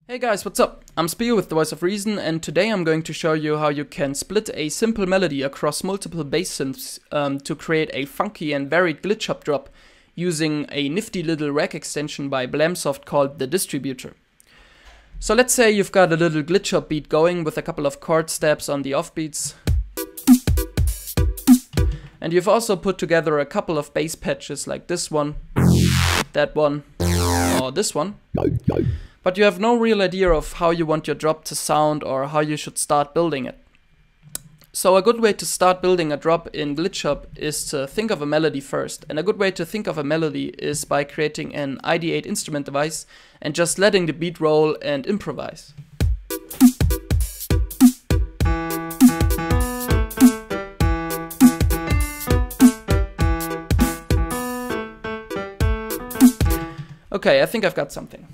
Hey guys, what's up? I'm Spio with the Voice of Reason, and today I'm going to show you how you can split a simple melody across multiple bass synths to create a funky and varied glitch hop drop using a nifty little rack extension by Blamsoft called the Distributor. So let's say you've got a little glitch hop beat going with a couple of chord steps on the offbeats. And you've also put together a couple of bass patches like this one, that one, or this one. But you have no real idea of how you want your drop to sound or how you should start building it. So a good way to start building a drop in glitch hop is to think of a melody first. And a good way to think of a melody is by creating an ID8 instrument device and just letting the beat roll and improvise. Okay, I think I've got something.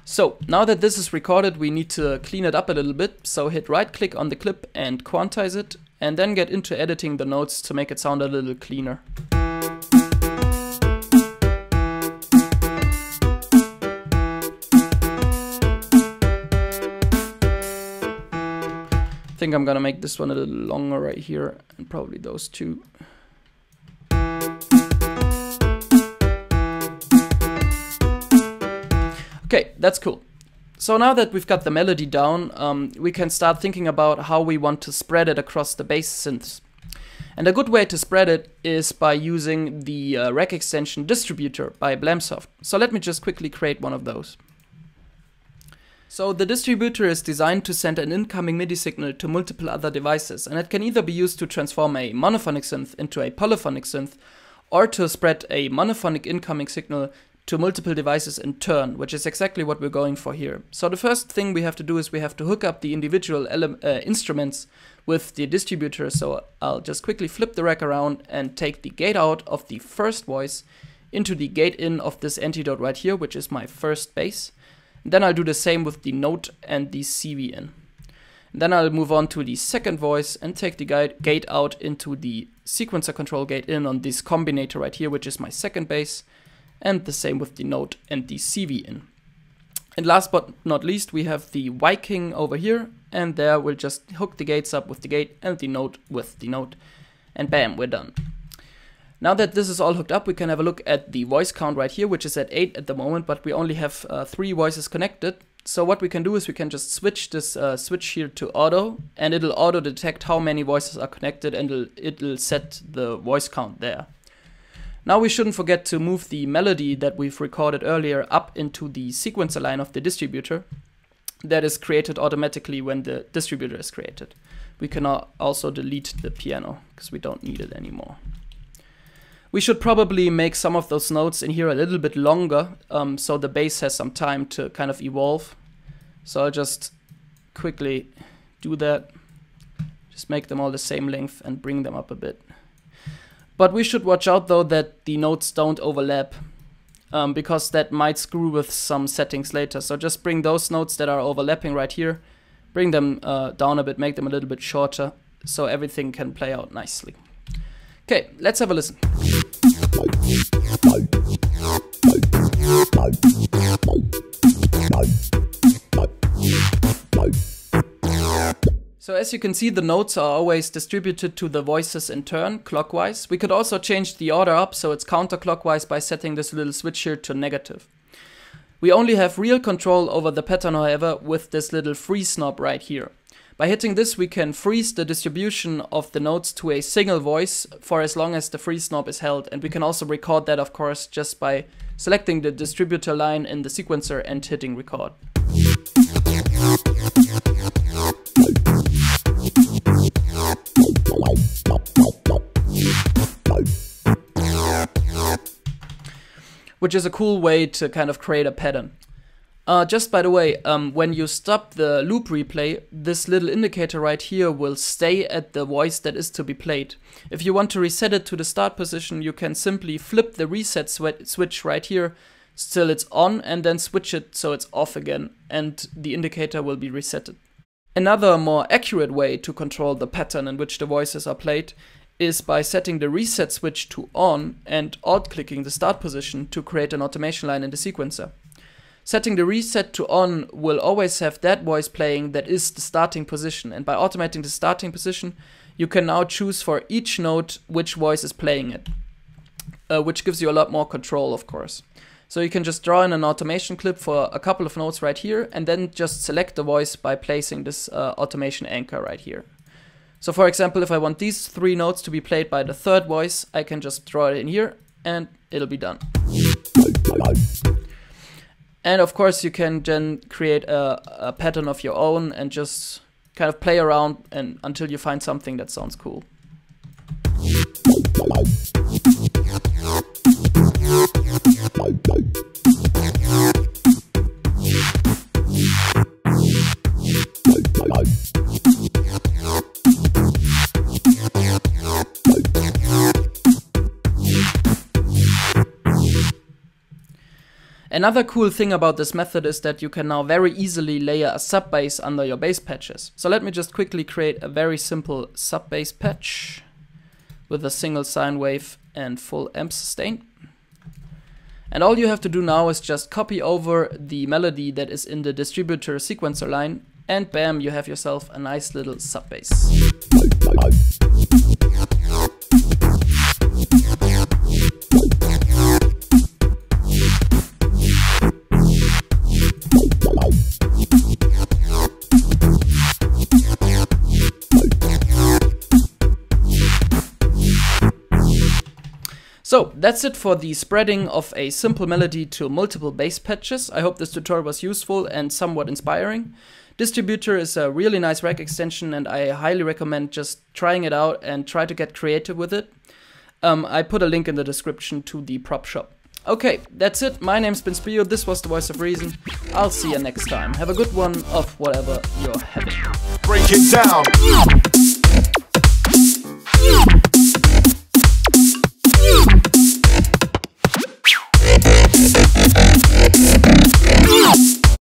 So, now that this is recorded, we need to clean it up a little bit, so hit right click on the clip and quantize it, and then get into editing the notes to make it sound a little cleaner. I think I'm gonna make this one a little longer right here, and probably those two. Okay, that's cool. So now that we've got the melody down, we can start thinking about how we want to spread it across the bass synths. And a good way to spread it is by using the rack extension Distributor by Blamsoft. So let me just quickly create one of those. So the Distributor is designed to send an incoming MIDI signal to multiple other devices, and it can either be used to transform a monophonic synth into a polyphonic synth, or to spread a monophonic incoming signal to multiple devices in turn, which is exactly what we're going for here. So the first thing we have to do is we have to hook up the individual instruments with the Distributor. So I'll just quickly flip the rack around and take the gate out of the first voice into the gate in of this antidote right here, which is my first bass. Then I'll do the same with the note and the CV in. Then I'll move on to the second voice and take the gate out into the sequencer control gate in on this combinator right here, which is my second bass. And the same with the note and the CV in. And last but not least, we have the Viking over here, and there we'll just hook the gates up with the gate and the note with the note, and bam, we're done. Now that this is all hooked up, we can have a look at the voice count right here, which is at 8 at the moment, but we only have 3 voices connected. So what we can do is we can just switch this switch here to auto, and it'll auto detect how many voices are connected, and it'll set the voice count there. Now we shouldn't forget to move the melody that we've recorded earlier up into the sequencer line of the Distributor that is created automatically when the Distributor is created. We can also delete the piano because we don't need it anymore. We should probably make some of those notes in here a little bit longer so the bass has some time to kind of evolve. So I'll just quickly do that. Just make them all the same length and bring them up a bit. But we should watch out though that the notes don't overlap, because that might screw with some settings later. So just bring those notes that are overlapping right here, bring them down a bit, make them a little bit shorter, so everything can play out nicely. Okay, let's have a listen. So as you can see, the notes are always distributed to the voices in turn, clockwise. We could also change the order up so it's counterclockwise by setting this little switch here to negative. We only have real control over the pattern, however, with this little freeze knob right here. By hitting this, we can freeze the distribution of the notes to a single voice for as long as the freeze knob is held. And we can also record that, of course, just by selecting the Distributor line in the sequencer and hitting record. Which is a cool way to kind of create a pattern. Just by the way, when you stop the loop replay, this little indicator right here will stay at the voice that is to be played. If you want to reset it to the start position, you can simply flip the reset switch right here till it's on, and then switch it so it's off again, and the indicator will be resetted. Another more accurate way to control the pattern in which the voices are played is by setting the reset switch to on and alt-clicking the start position to create an automation line in the sequencer. Setting the reset to on will always have that voice playing that is the starting position, and by automating the starting position, you can now choose for each note which voice is playing it, which gives you a lot more control, of course. So you can just draw in an automation clip for a couple of notes right here, and then just select the voice by placing this automation anchor right here. So for example, if I want these 3 notes to be played by the third voice, I can just draw it in here and it'll be done. And of course you can then create a pattern of your own and just kind of play around until you find something that sounds cool. Another cool thing about this method is that you can now very easily layer a sub bass under your bass patches. So let me just quickly create a very simple sub bass patch with a single sine wave and full amp sustain. And all you have to do now is just copy over the melody that is in the distributor sequencer line, and bam, you have yourself a nice little sub bass. So that's it for the spreading of a simple melody to multiple bass patches. I hope this tutorial was useful and somewhat inspiring. Distributor is a really nice rack extension, and I highly recommend just trying it out and try to get creative with it. I put a link in the description to the prop shop. Okay, that's it. My name's been Spio. This was The Voice of Reason. I'll see you next time. Have a good one of whatever you're having. Break it down.